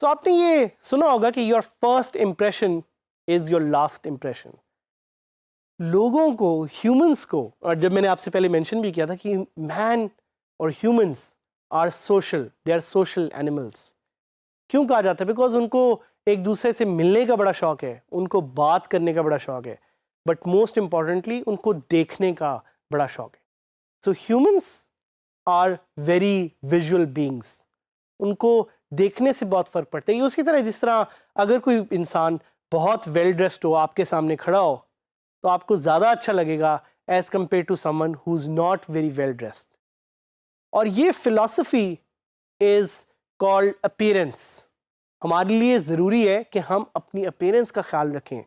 तो आपने ये सुना होगा कि your first impression is your last impression. लोगों को, ह्यूमंस को, और जब मैंने आपसे पहले मेंशन भी किया था कि मैन और humans are social, they are social animals. क्यों कहा जाता है? बिकॉज उनको एक दूसरे से मिलने का बड़ा शौक है, उनको बात करने का बड़ा शौक है, बट मोस्ट इंपॉर्टेंटली उनको देखने का बड़ा शौक है। So humans are very visual beings, उनको देखने से बहुत फर्क पड़ता है। उसी तरह जिस तरह अगर कोई इंसान बहुत वेल ड्रेस्ड हो, आपके सामने खड़ा हो, तो आपको ज़्यादा अच्छा लगेगा as compared to someone who is not very well dressed. और ये फिलॉसफी इज़ कॉल्ड अपीयरेंस। हमारे लिए ज़रूरी है कि हम अपनी अपीयरेंस का ख्याल रखें,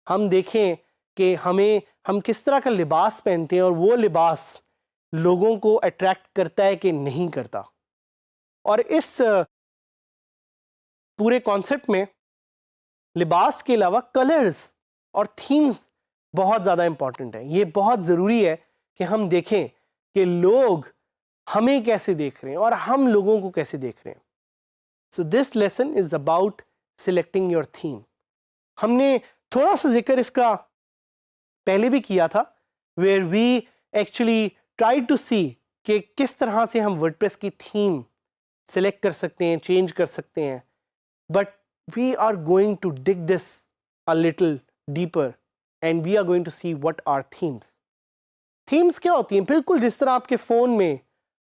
हम देखें कि हम किस तरह का लिबास पहनते हैं और वो लिबास लोगों को अट्रैक्ट करता है कि नहीं करता। और इस पूरे कॉन्सेप्ट में लिबास के अलावा कलर्स और थीम्स बहुत ज़्यादा इम्पॉर्टेंट है। ये बहुत ज़रूरी है कि हम देखें कि लोग हमें कैसे देख रहे हैं और हम लोगों को कैसे देख रहे हैं। So this lesson is about selecting your theme. हमने थोड़ा सा जिक्र इसका पहले भी किया था, where we actually try to see कि किस तरह से हम वर्डप्रेस की थीम सिलेक्ट कर सकते हैं, चेंज कर सकते हैं। But we are going to dig this a little deeper and we are going to see what are themes. Themes क्या होती हैं? बिल्कुल जिस तरह आपके फ़ोन में,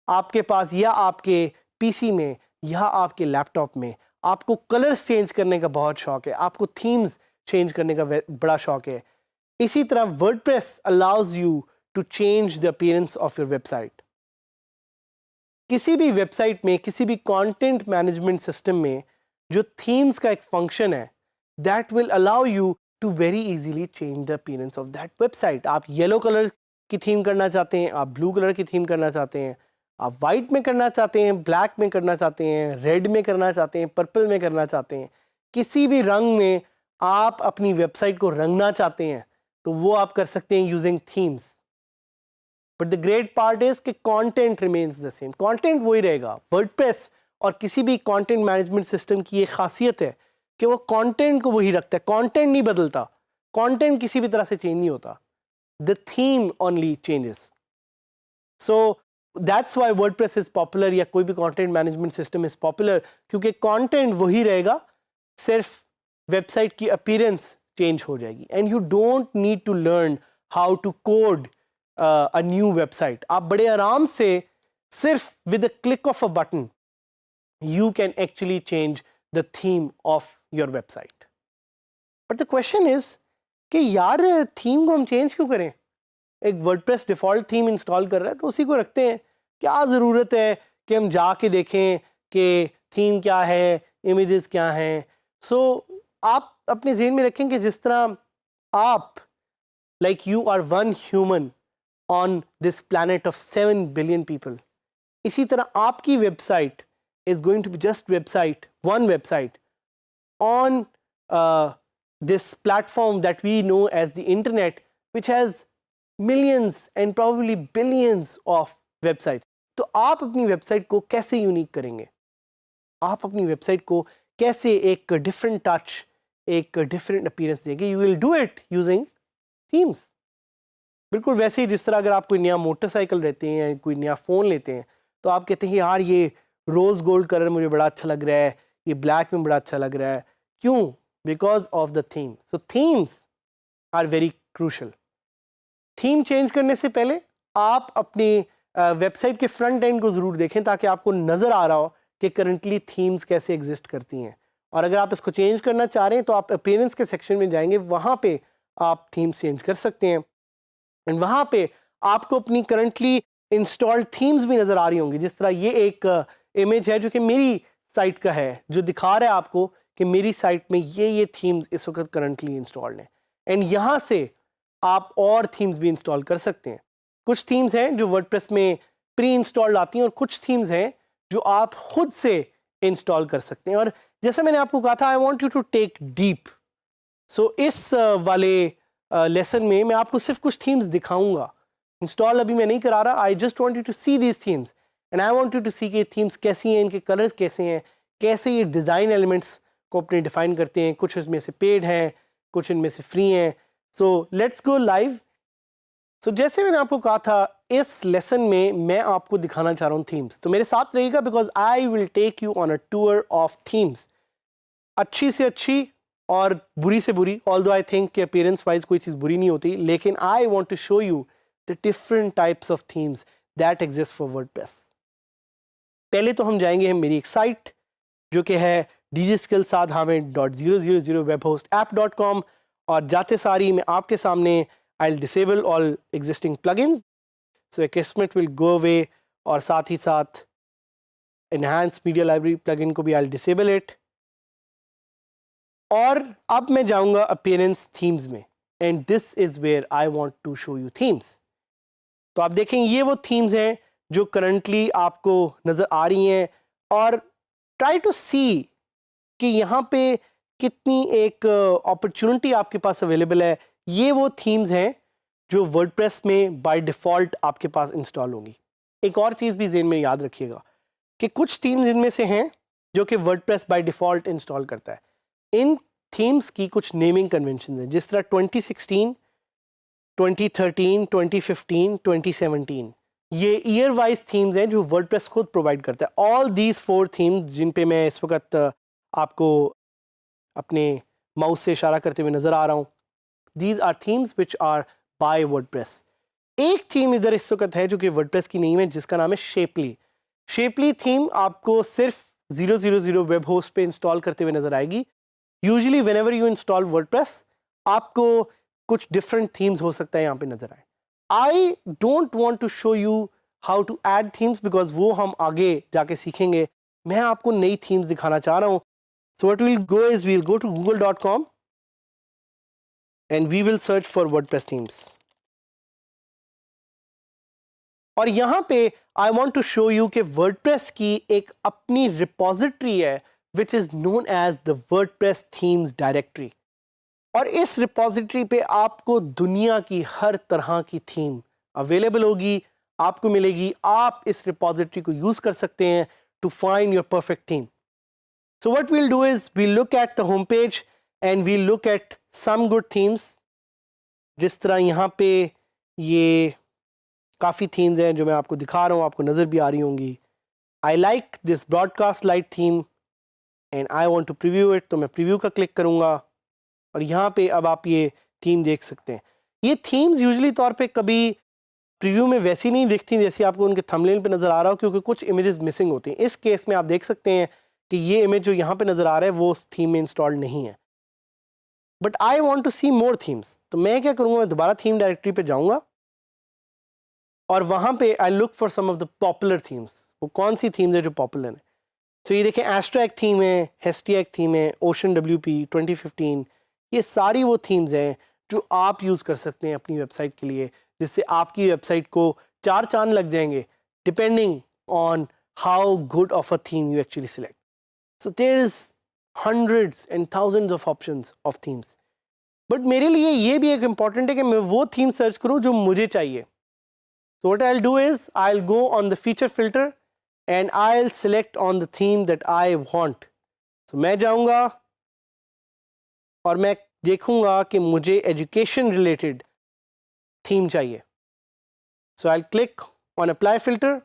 आपके पास या आपके पीसी में या आपके लैपटॉप में आपको कलर्स चेंज करने का बहुत शौक है, आपको थीम्स चेंज करने का बड़ा शौक है, इसी तरह WordPress allows you to change the appearance of your website. किसी भी वेबसाइट में, किसी भी कंटेंट मैनेजमेंट सिस्टम में जो थीम्स का एक फंक्शन है, that will allow you to very easily change the appearance of that website. आप येलो कलर की थीम करना चाहते हैं, आप ब्लू कलर की थीम करना चाहते हैं, आप वाइट में करना चाहते हैं, ब्लैक में करना चाहते हैं, रेड में करना चाहते हैं, पर्पल में करना चाहते हैं, किसी भी रंग में आप अपनी वेबसाइट को रंगना चाहते हैं, तो वो आप कर सकते हैं using themes. But the great part is कि content remains the same, content वही रहेगा। वर्डप्रेस और किसी भी कंटेंट मैनेजमेंट सिस्टम की ये खासियत है कि वो कंटेंट को वही रखता है, कंटेंट नहीं बदलता, कंटेंट किसी भी तरह से चेंज नहीं होता, the theme only changes. So that's why WordPress is popular, या कोई भी content management system is popular, क्योंकि कंटेंट वही रहेगा, सिर्फ वेबसाइट की अपीयरेंस चेंज हो जाएगी। And you don't need to learn how to code a new website. आप बड़े आराम से सिर्फ with a click of a button you can actually change the theme of your website. But the question is कि यार theme को हम change क्यों करें? एक वर्डप्रेस डिफ़ॉल्ट थीम इंस्टॉल कर रहा है तो उसी को रखते हैं, क्या ज़रूरत है कि हम जाके देखें कि थीम क्या है, इमेजेस क्या हैं। सो आप अपने ज़हन में रखें कि जिस तरह आप, like you are one human on this planet of 7 billion people, इसी तरह आपकी website is going to be just one website on this platform that we know as the internet, which has millions and probably billions of websites. तो आप अपनी website को कैसे unique करेंगे? आप अपनी वेबसाइट को कैसे एक डिफरेंट टच, एक डिफरेंट अपीयरेंस देंगे? You will do it using themes. बिल्कुल वैसे ही जिस तरह अगर आप कोई नया मोटरसाइकिल लेते हैं या कोई नया फ़ोन लेते हैं, तो आप कहते हैं यार ये रोज़ गोल्ड कलर मुझे बड़ा अच्छा लग रहा है, ये ब्लैक में बड़ा अच्छा लग रहा है। क्यों? Because of the theme. So themes are very crucial. Theme change करने से पहले आप अपनी वेबसाइट के फ्रंट एंड को ज़रूर देखें, ताकि आपको नज़र आ रहा हो कि करंटली थीम्स कैसे एग्जिस्ट करती हैं। और अगर आप इसको चेंज करना चाह रहे हैं तो आप अपीयरेंस के सेक्शन में जाएंगे, वहाँ पे आप थीम्स चेंज कर सकते हैं। एंड वहाँ पे आपको अपनी करंटली इंस्टॉल्ड थीम्स भी नज़र आ रही होंगी। जिस तरह ये एक इमेज है जो कि मेरी साइट का है, जो दिखा रहा है आपको कि मेरी साइट में ये थीम्स इस वक्त करंटली इंस्टॉल्ड हैं। एंड यहाँ से आप और थीम्स भी इंस्टॉल कर सकते हैं। कुछ थीम्स हैं जो वर्डप्रेस में प्री इंस्टॉल्ड आती हैं और कुछ थीम्स हैं जो आप खुद से इंस्टॉल कर सकते हैं। और जैसे मैंने आपको कहा था, I want you to take deep. So इस वाले लेसन में मैं आपको सिर्फ कुछ थीम्स दिखाऊंगा, इंस्टॉल अभी मैं नहीं करा रहा। I just want you to see these themes and I want you to see कि थीम्स कैसी हैं, इनके कलर्स कैसे हैं, कैसे ये डिज़ाइन एलिमेंट्स को अपने डिफाइन करते हैं। कुछ इसमें से पेड हैं, कुछ इनमें से फ्री हैं। So let's go live. सो जैसे मैंने आपको कहा था, इस लेसन में मैं आपको दिखाना चाह रहा हूँ थीम्स, तो मेरे साथ रहिएगा because I will take you on a tour of themes. अच्छी से अच्छी और बुरी से बुरी, ऑल्दो आई थिंक कि अपीयरेंस वाइज कोई चीज़ बुरी नहीं होती, लेकिन I want to show you the different types of themes that exist for WordPress. पहले तो हम जाएंगे मेरी एक साइट जो कि है digitskillsadhamid.000webhostapp.com, और जाते सारी मैं आपके सामने I'll disable all existing plugins, so Akismet will go away, और साथ ही साथ Enhanced Media Library plugin को भी I'll disable it। और अब मैं जाऊंगा Appearance Themes में, and this is where I want to show you themes। तो आप देखें ये वो themes हैं जो currently आपको नज़र आ रही हैं, और try to see कि यहाँ पे कितनी एक अपॉर्चुनिटी आपके पास अवेलेबल है। ये वो थीम्स हैं जो वर्डप्रेस में बाय डिफ़ॉल्ट आपके पास इंस्टॉल होंगी। एक और चीज़ भी ज़हन में याद रखिएगा कि कुछ थीम्स इनमें से हैं जो कि वर्डप्रेस बाय डिफ़ॉल्ट इंस्टॉल करता है। इन थीम्स की कुछ नेमिंग कन्वेंशन हैं, जिस तरह 2016, 2013, 2015, 2017, ये ईयर वाइज थीम्स हैं जो वर्डप्रेस खुद प्रोवाइड करता है। ऑल दीज 4 थीम्स जिन पे मैं इस वक्त आपको अपने माउस से इशारा करते हुए नज़र आ रहा हूँ, these are themes which are by WordPress. एक थीम इधर इस वक्त है जो कि वर्डप्रेस की नहीं है, जिसका नाम है शेपली। शेपली थीम आपको सिर्फ 000 वेब होस्ट पे इंस्टॉल करते हुए नज़र आएगी। Usually whenever you install WordPress, आपको कुछ डिफरेंट थीम्स हो सकता है यहाँ पे नज़र आए। I don't want to show you how to add themes because वो हम आगे जाके सीखेंगे। मैं आपको नई थीम्स दिखाना चाह रहा हूँ। So what we'll go is we'll go to google.com and we will search for WordPress themes. और यहाँ पे I want to show you कि WordPress की एक अपनी रिपोजिटरी है which is known as the WordPress themes directory। और इस रिपोजिटरी पे आपको दुनिया की हर तरह की थीम अवेलेबल होगी, आपको मिलेगी। आप इस रिपोजिटरी को यूज़ कर सकते हैं to find your perfect theme। So what we'll do is we'll look at the home page and we'll look at some good themes। जिस तरह यहाँ पे ये काफ़ी themes हैं जो मैं आपको दिखा रहा हूँ, आपको नज़र भी आ रही होंगी। I like this broadcast light theme and I want to preview it, तो मैं preview का क्लिक करूँगा और यहाँ पे अब आप ये थीम देख सकते हैं। ये थीम्स यूजुअली तौर पे कभी प्रीव्यू में वैसी नहीं दिखती जैसी आपको उनके थंबनेल पे नज़र आ रहा हो, क्योंकि कुछ इमेजेस मिसिंग होती हैं। इस केस में आप देख सकते हैं कि ये इमेज जो यहाँ पे नज़र आ रहा है वो उस थीम में इंस्टॉल्ड नहीं है। But I want to see more themes, तो मैं क्या करूँगा, मैं दोबारा थीम डायरेक्टरी पे जाऊँगा और वहाँ पे I look for some of the popular themes. वो कौन सी थीम्स है जो पॉपुलर हैं। तो ये देखें, एस्ट्रा एक थीम है, हेस्टिया एक थीम है, ओशन WP 2015, ये सारी वो थीम्स हैं जो आप यूज़ कर सकते हैं अपनी वेबसाइट के लिए, जिससे आपकी वेबसाइट को 4 चांद लग जाएंगे depending on how good of a theme you actually select. So there is hundreds and thousands of options of themes, but मेरे लिए ये भी एक important है कि मैं वो theme search करूँ जो मुझे चाहिए। So what I'll do is I'll go on the feature filter and I'll select on the theme that I want। So मैं जाऊँगा और मैं देखूँगा कि मुझे education related theme चाहिए। So I'll click on apply filter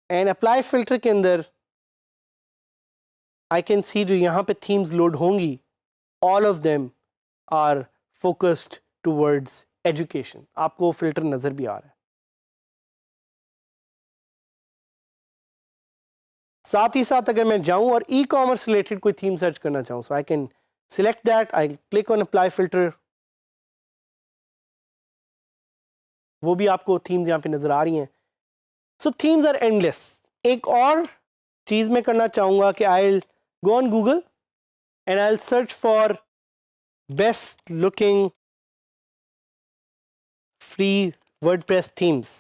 and apply filter के अंदर I can see जो यहाँ पे themes load होंगी, all of them are focused towards education। आपको filter नज़र भी आ रहा है। साथ ही साथ अगर मैं जाऊँ और e-commerce related कोई theme search करना चाहूँ, so I can select that, I click on apply filter, वो भी आपको themes यहाँ पे नज़र आ रही हैं। So themes are endless। एक और चीज़ मैं करना चाहूँगा कि I'll go on Google and I'll search for best looking free WordPress themes.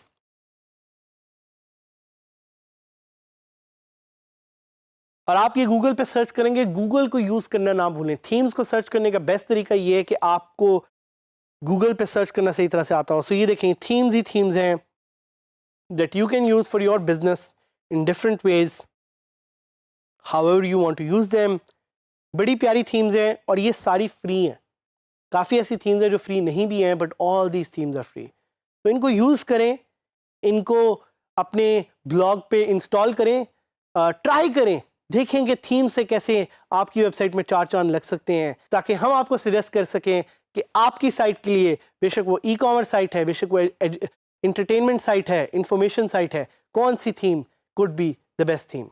और आप ये गूगल पे सर्च करेंगे, गूगल को यूज करना ना भूलें। थीम्स को सर्च करने का बेस्ट तरीका ये है कि आपको गूगल पे सर्च करना सही तरह से आता हो। सो ये देखें, थीम्स ही थीम्स हैं that you can use for your business in different ways, however you want to use them। बड़ी प्यारी थीम्स हैं और ये सारी फ्री हैं। काफ़ी ऐसी थीम्स हैं जो फ्री नहीं भी हैं, but all these themes are free. तो इनको यूज़ करें, इनको अपने ब्लॉग पे इंस्टॉल करें, ट्राई करें, देखें कि थीम से कैसे आपकी वेबसाइट में चार चांद लग सकते हैं, ताकि हम आपको सजेस्ट कर सकें कि आपकी साइट के लिए, बेशक वो ई कॉमर्स साइट है, बेशक वो एंटरटेनमेंट साइट है, इंफॉर्मेशन साइट है, कौन सी theme could be the best theme.